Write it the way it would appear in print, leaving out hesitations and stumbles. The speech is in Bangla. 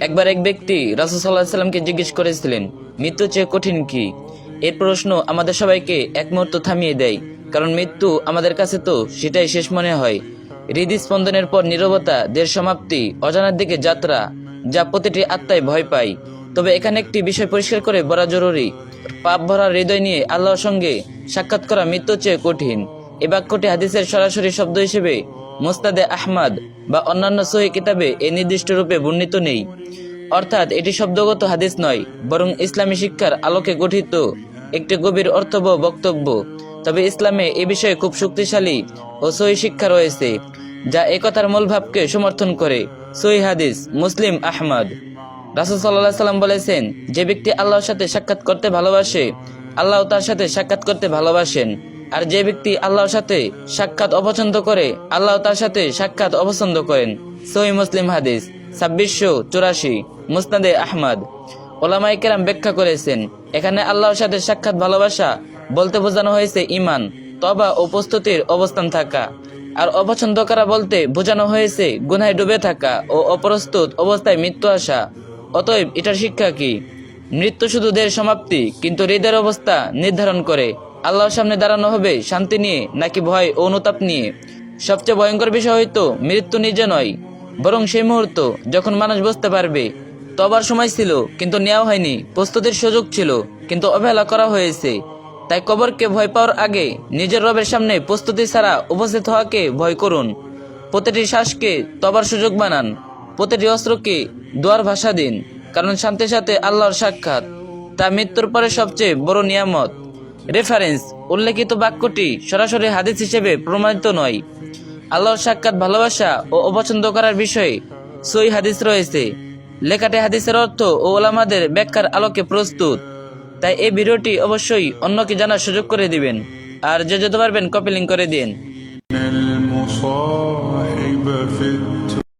একবার এক ব্যক্তি রাসূল সাল্লাল্লাহু আলাইহি ওয়াসাল্লামকে জিজ্ঞেস করেছিলেন, মৃত্যু চেয়ে কঠিন কি? এর প্রশ্ন আমাদের সবাইকে এক মুহূর্ত থামিয়ে দেয়, কারণ মৃত্যু আমাদের কাছে তো সেটাই শেষ মনে হয়। হৃদস্পন্দনের পর নীরবতা, দের সমাপ্তি, অজানার দিকে যাত্রা, যা প্রতিটি আত্মায় ভয় পায়। তবে এখানে একটি বিষয় পরিষ্কার করে বলা জরুরি, পাপ ভরা হৃদয় নিয়ে আল্লাহর সঙ্গে সাক্ষাৎ করা মৃত্যুর চেয়ে কঠিন। এ বাক্যটি হাদিসের সরাসরি শব্দ হিসেবে মুসনাদে আহমদ বা অন্যান্য সহিহ কিতাবে এ নির্দিষ্ট রূপে বর্ণিত নেই। অর্থাৎ এটি শব্দগত হাদিস নয়, বরং ইসলামী শিক্ষার আলোকে গঠিত একটি গভীর অর্থবহ বক্তব্য। তবে ইসলামে এ বিষয়ে খুব শক্তিশালী ও সহিহ শিক্ষা রয়েছে, যা একথার মূল ভাবকে সমর্থন করে। সহিহ হাদিস, মুসলিম, আহমদ। রাসূল সাল্লাল্লাহু আলাইহি ওয়াসাল্লাম বলেছেন, যে ব্যক্তি আল্লাহর সাথে সাক্ষাৎ করতে ভালোবাসে, আল্লাহ তার সাথে সাক্ষাৎ করতে ভালোবাসেন। আর যে ব্যক্তি আল্লাহর সাথে সাক্ষাৎ অপছন্দ করে, আল্লাহ তার সাথে সাক্ষাৎ অপছন্দ করেন। সহিহ মুসলিম হাদিস 2684, মুসনাদে আহমদ। ওলামায়ে কেরাম ব্যাখ্যা করেছেন, এখানে আল্লাহর সাথে সাক্ষাৎ ভালোবাসা বলতে বোঝানো হয়েছে ঈমান, তওবা ও প্রস্তুতির অবস্থান থাকা। আর অপছন্দ করা বলতে বোঝানো হয়েছে গুনাহে ডুবে থাকা ও অপ্রস্তুত অবস্থায় মৃত্যু আসা। অতএব এটার শিক্ষা কি? মৃত্যু শুধু দেহের সমাপ্তি, কিন্তু হৃদয়ের অবস্থা নির্ধারণ করে আল্লাহর সামনে দাঁড়ানো হবে শান্তি নিয়ে নাকি ভয় ও অনুতাপ নিয়ে। সবচেয়ে ভয়ঙ্কর বিষয় হয়তো মৃত্যু নিজে নয়, বরং সেই মুহূর্ত যখন মানুষ বুঝতে পারবে তবার সময় ছিল কিন্তু নেওয়া হয়নি, প্রস্তুতির সুযোগ ছিল কিন্তু অবহেলা করা হয়েছে। তাই কবরকে ভয় পাওয়ার আগে নিজের রবের সামনে প্রস্তুতি ছাড়া উপস্থিত হওয়াকে ভয় করুন। প্রতিটি শ্বাসকে তবার সুযোগ বানান, প্রতিটি অস্ত্রকে দোয়ার ভাষা দিন, কারণ শান্তির সাথে আল্লাহর সাক্ষাৎ তা মৃত্যুর পরে সবচেয়ে বড় নিয়ামত। রেফারেন্স: উল্লেখিত বাক্যটি সরাসরি হাদিস হিসেবে প্রমাণিত নয়। আল্লাহর সাক্ষাৎ ভালোবাসা ও অপছন্দ করার বিষয়ে সহিহ হাদিস রয়েছে। লেখাটি হাদিসের অর্থ ও ওলামাদের ব্যাখ্যার আলোকে প্রস্তুত। তাই এই ভিডিওটি অবশ্যই অন্যকে জানার সুযোগ করে দিবেন, আর যে যত পারবেন কপি লিংক করে দিন।